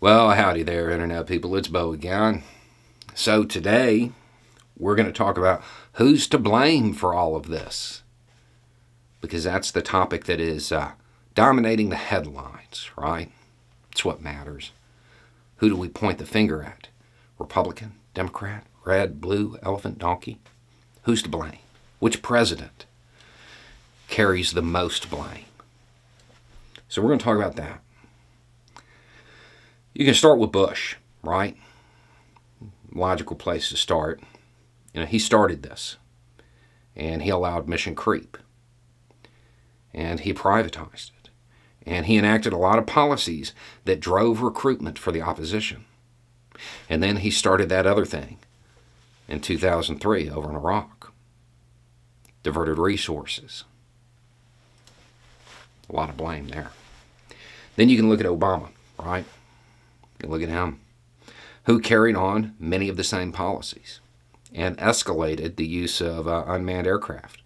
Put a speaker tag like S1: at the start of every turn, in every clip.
S1: Well, howdy there, Internet people. It's Bo again. So today, we're going to talk about who's to blame for all of this. Because that's the topic that is dominating the headlines, right? It's what matters. Who do we point the finger at? Republican, Democrat, red, blue, elephant, donkey? Who's to blame? Which president carries the most blame? So we're going to talk about that. You can start with Bush, right? Logical place to start. He started this, and he allowed mission creep, and he privatized it, and he enacted a lot of policies that drove recruitment for the opposition. And then he started that other thing in 2003 over in Iraq. Diverted resources. A lot of blame there. Then you can look at Obama, right? Look at him, who carried on many of the same policies and escalated the use of unmanned aircraft,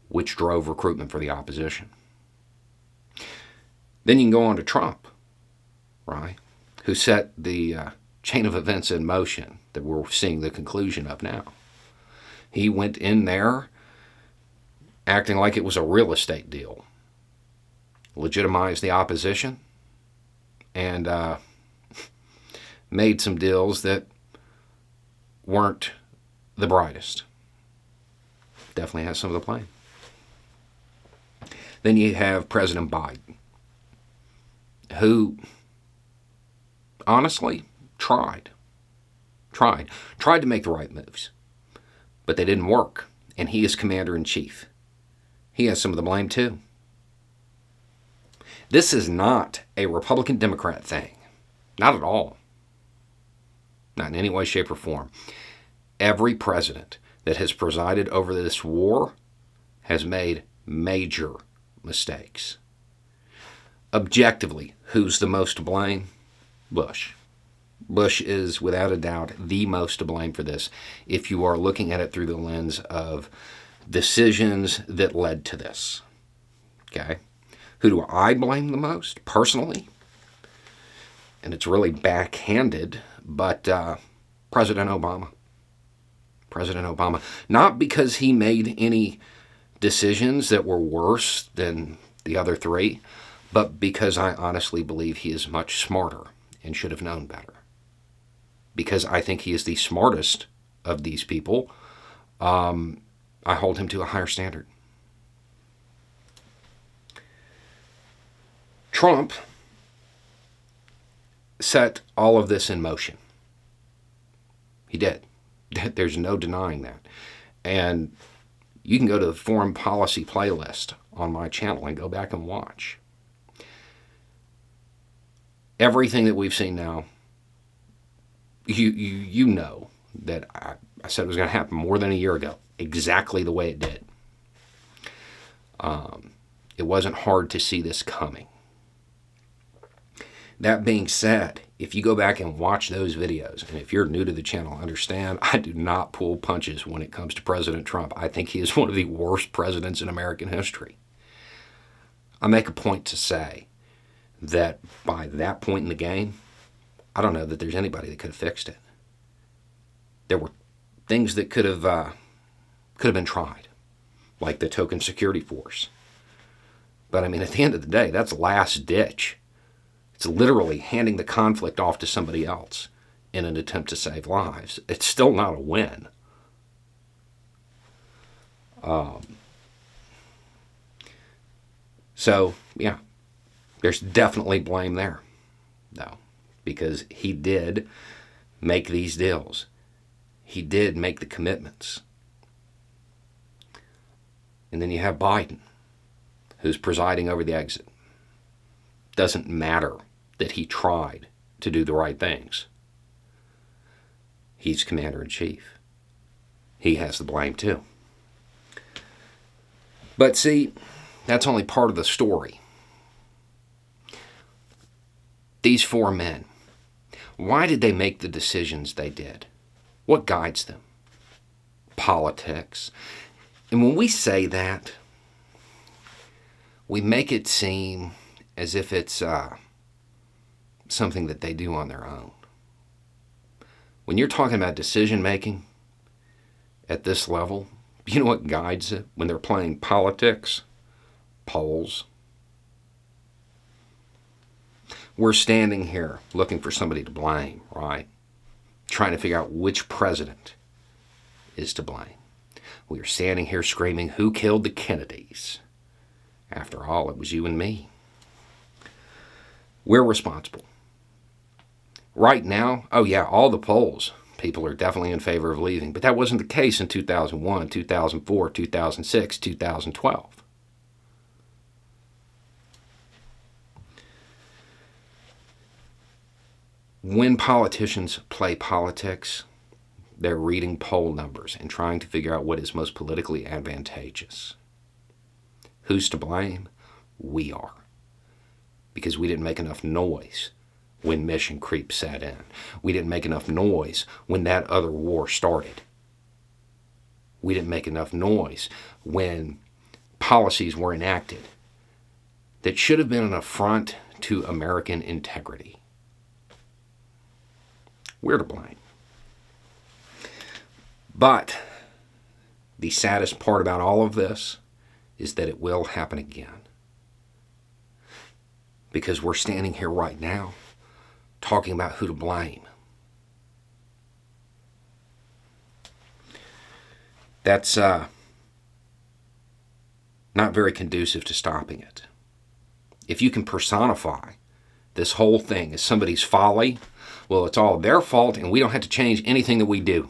S1: which drove recruitment for the opposition. Then you can go on to Trump, right, who set the chain of events in motion that we're seeing the conclusion of now. He went in there acting like it was a real estate deal, legitimized the opposition, and made some deals that weren't the brightest. Definitely has some of the blame. Then you have President Biden, who honestly tried to make the right moves, but they didn't work, and he is commander-in-chief. He has some of the blame too. This is not a Republican-Democrat thing. Not at all. Not in any way, shape, or form. Every president that has presided over this war has made major mistakes. Objectively, who's the most to blame? Bush. Bush is, without a doubt, the most to blame for this if you are looking at it through the lens of decisions that led to this. Okay? Who do I blame the most, personally? And it's really backhanded, but President Obama. President Obama. Not because he made any decisions that were worse than the other three, but because I honestly believe he is much smarter and should have known better. Because I think he is the smartest of these people, I hold him to a higher standard. Trump set all of this in motion. He did. There's no denying that. And you can go to the foreign policy playlist on my channel and go back and watch. Everything that we've seen now, you know that I said it was going to happen more than a year ago, exactly the way it did. It wasn't hard to see this coming. That being said, if you go back and watch those videos, and if you're new to the channel, understand I do not pull punches when it comes to President Trump. I think he is one of the worst presidents in American history. I make a point to say that by that point in the game, I don't know that there's anybody that could have fixed it. There were things that could have been tried, like the token security force. But I mean, at the end of the day, that's last ditch. It's literally handing the conflict off to somebody else in an attempt to save lives. It's still not a win. So, yeah, there's definitely blame there, though, because he did make these deals. He did make the commitments. And then you have Biden, who's presiding over the exit. Doesn't matter that he tried to do the right things. He's commander-in-chief. He has the blame too. But see, that's only part of the story. These four men, why did they make the decisions they did? What guides them? Politics. And when we say that, we make it seem as if it's something that they do on their own. When you're talking about decision making at this level, you know what guides it when they're playing politics? Polls. We're standing here looking for somebody to blame, right? Trying to figure out which president is to blame. We are standing here screaming, who killed the Kennedys? After all, it was you and me. We're responsible. Right now, oh yeah, all the polls, people are definitely in favor of leaving, but that wasn't the case in 2001, 2004, 2006, 2012. When politicians play politics, they're reading poll numbers and trying to figure out what is most politically advantageous. Who's to blame? We are. Because we didn't make enough noise when mission creep set in. We didn't make enough noise when that other war started. We didn't make enough noise when policies were enacted that should have been an affront to American integrity. We're to blame. But the saddest part about all of this is that it will happen again. Because we're standing here right now talking about who to blame. That's not very conducive to stopping it. If you can personify this whole thing as somebody's folly, well, it's all their fault and we don't have to change anything that we do.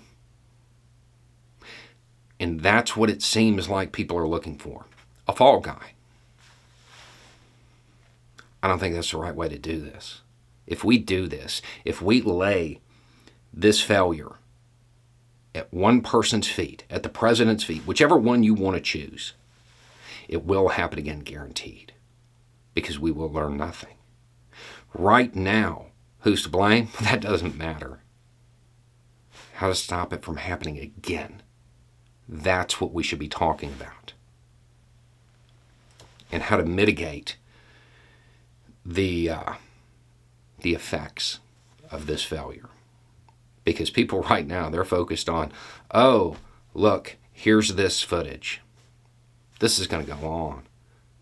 S1: And that's what it seems like people are looking for. A fall guy. I don't think that's the right way to do this. If we do this, if we lay this failure at one person's feet, at the president's feet, whichever one you want to choose, it will happen again, guaranteed. Because we will learn nothing. Right now, who's to blame? That doesn't matter. How to stop it from happening again. That's what we should be talking about. And how to mitigate the effects of this failure. Because people right now, they're focused on, oh, look, here's this footage. This is going to go on.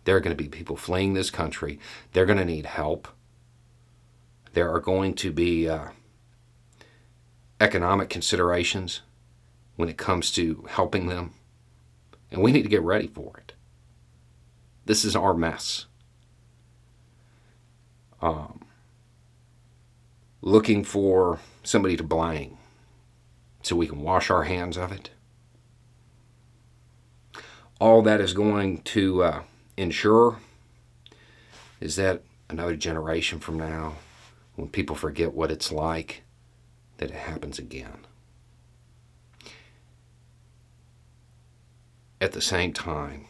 S1: There are going to be people fleeing this country. They're going to need help. There are going to be economic considerations when it comes to helping them. And we need to get ready for it. This is our mess. Looking for somebody to blame so we can wash our hands of it. All that is going to ensure is that another generation from now, when people forget what it's like, that it happens again. At the same time,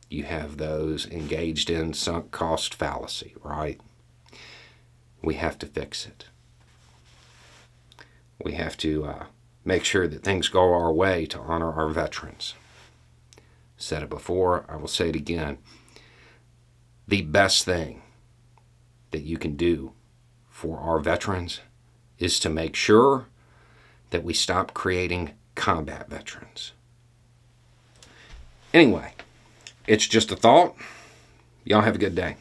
S1: you have those engaged in sunk cost fallacy, right? We have to fix it. We have to make sure that things go our way to honor our veterans. Said it before, I will say it again. The best thing that you can do for our veterans is to make sure that we stop creating combat veterans. Anyway, it's just a thought. Y'all have a good day.